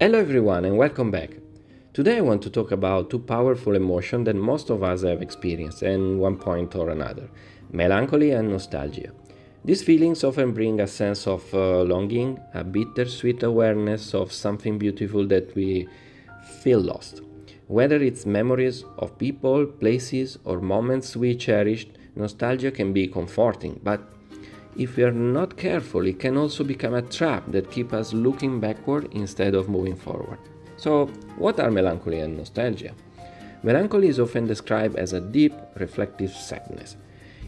Hello everyone and welcome back. Today I want to talk about two powerful emotions that most of us have experienced at one point or another: melancholy and nostalgia. These feelings often bring a sense of longing, a bittersweet awareness of something beautiful that we feel lost. Whether it's memories of people, places, or moments we cherished, nostalgia can be comforting, but if we are not careful, it can also become a trap that keeps us looking backward instead of moving forward. So, what are melancholy and nostalgia? Melancholy is often described as a deep, reflective sadness.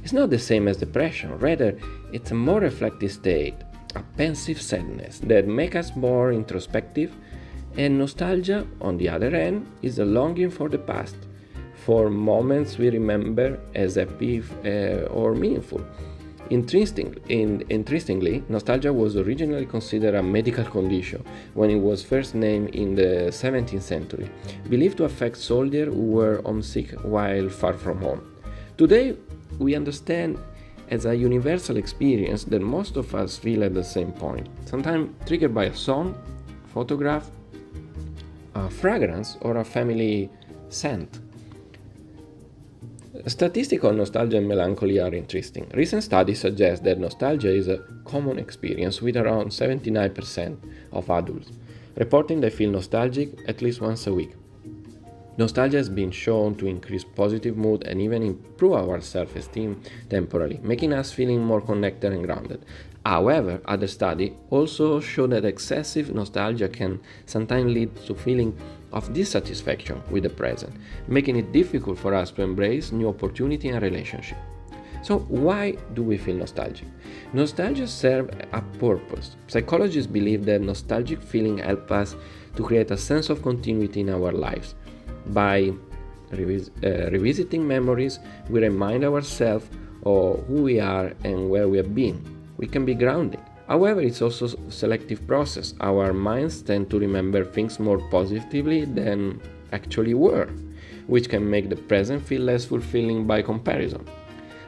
It's not the same as depression, rather, it's a more reflective state, a pensive sadness that makes us more introspective, and nostalgia, on the other hand, is a longing for the past, for moments we remember as happy or meaningful. Interestingly, nostalgia was originally considered a medical condition when it was first named in the 17th century, believed to affect soldiers who were homesick while far from home. Today, we understand as a universal experience that most of us feel at the same point, sometimes triggered by a song, photograph, a fragrance, or a family scent. Statistics on nostalgia and melancholy are interesting. Recent studies suggest that nostalgia is a common experience with around 79% of adults reporting they feel nostalgic at least once a week. Nostalgia has been shown to increase positive mood and even improve our self-esteem temporarily, making us feeling more connected and grounded. However, other studies also show that excessive nostalgia can sometimes lead to feeling of dissatisfaction with the present, making it difficult for us to embrace new opportunity and relationship. So why do we feel nostalgic? Nostalgia serves a purpose. Psychologists believe that nostalgic feeling help us to create a sense of continuity in our lives. By revisiting memories, we remind ourselves of who we are and where we have been. We can be grounded. However, it's also a selective process. Our minds tend to remember things more positively than actually were, which can make the present feel less fulfilling by comparison.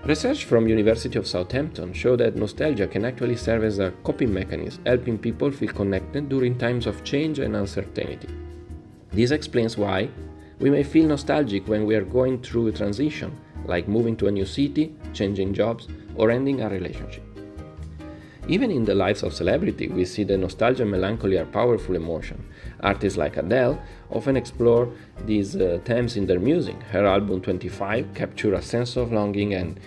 Research from University of Southampton show that nostalgia can actually serve as a coping mechanism, helping people feel connected during times of change and uncertainty. This explains why we may feel nostalgic when we are going through a transition, like moving to a new city, changing jobs, or ending a relationship. Even in the lives of celebrity, we see that nostalgia and melancholy are powerful emotions. Artists like Adele often explore these themes in their music. Her album 25 captures a sense of longing and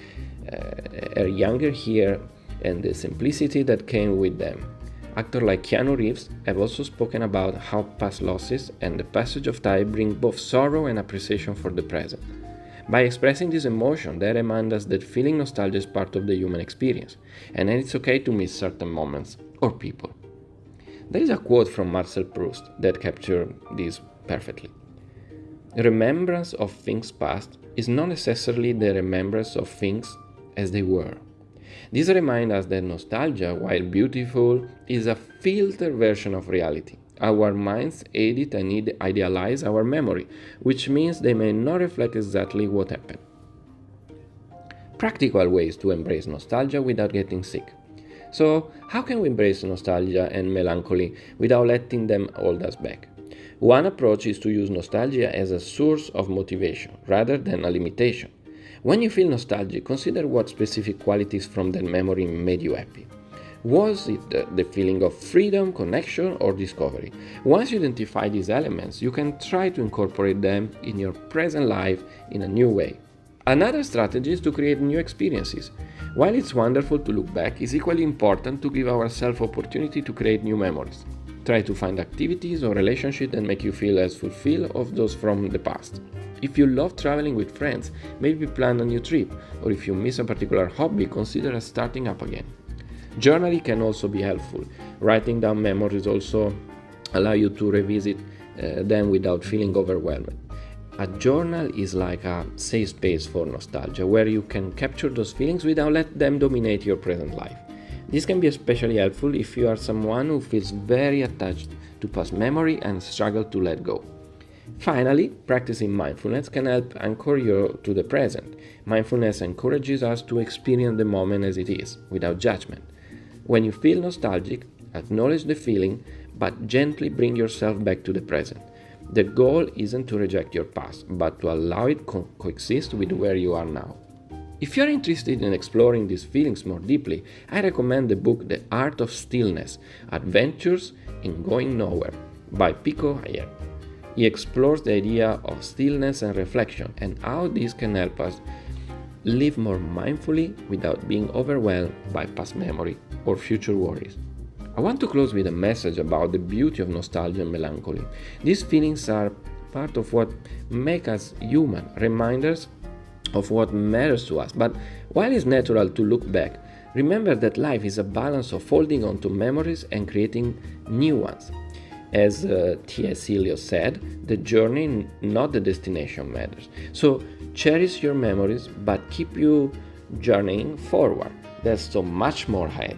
her younger year and the simplicity that came with them. Actors like Keanu Reeves have also spoken about how past losses and the passage of time bring both sorrow and appreciation for the present. By expressing this emotion, they remind us that feeling nostalgia is part of the human experience, and it's okay to miss certain moments or people. There is a quote from Marcel Proust that captures this perfectly. Remembrance of things past is not necessarily the remembrance of things as they were. This reminds us that nostalgia, while beautiful, is a filtered version of reality. Our minds edit and idealize our memory, which means they may not reflect exactly what happened. Practical ways to embrace nostalgia without getting sick. So, how can we embrace nostalgia and melancholy without letting them hold us back? One approach is to use nostalgia as a source of motivation rather than a limitation. When you feel nostalgic, consider what specific qualities from that memory made you happy. Was it the feeling of freedom, connection, or discovery? Once you identify these elements, you can try to incorporate them in your present life in a new way. Another strategy is to create new experiences. While it's wonderful to look back, it's equally important to give ourselves opportunity to create new memories. Try to find activities or relationships that make you feel as fulfilled of those from the past. If you love traveling with friends, maybe plan a new trip, or if you miss a particular hobby, consider starting up again. Journaling can also be helpful. Writing down memories also allow you to revisit them without feeling overwhelmed. A journal is like a safe space for nostalgia, where you can capture those feelings without letting them dominate your present life. This can be especially helpful if you are someone who feels very attached to past memory and struggle to let go. Finally, practicing mindfulness can help anchor you to the present. Mindfulness encourages us to experience the moment as it is, without judgment. When you feel nostalgic, acknowledge the feeling, but gently bring yourself back to the present. The goal isn't to reject your past, but to allow it coexist with where you are now. If you're interested in exploring these feelings more deeply, I recommend the book The Art of Stillness: Adventures in Going Nowhere by Pico Iyer. He explores the idea of stillness and reflection and how these can help us live more mindfully without being overwhelmed by past memory or future worries. I want to close with a message about the beauty of nostalgia and melancholy. These feelings are part of what make us human, reminders of what matters to us. But while it's natural to look back, remember that life is a balance of holding on to memories and creating new ones. As T.S. Eliot said, the journey, not the destination, matters. So cherish your memories, but keep you journeying forward. There's so much more ahead.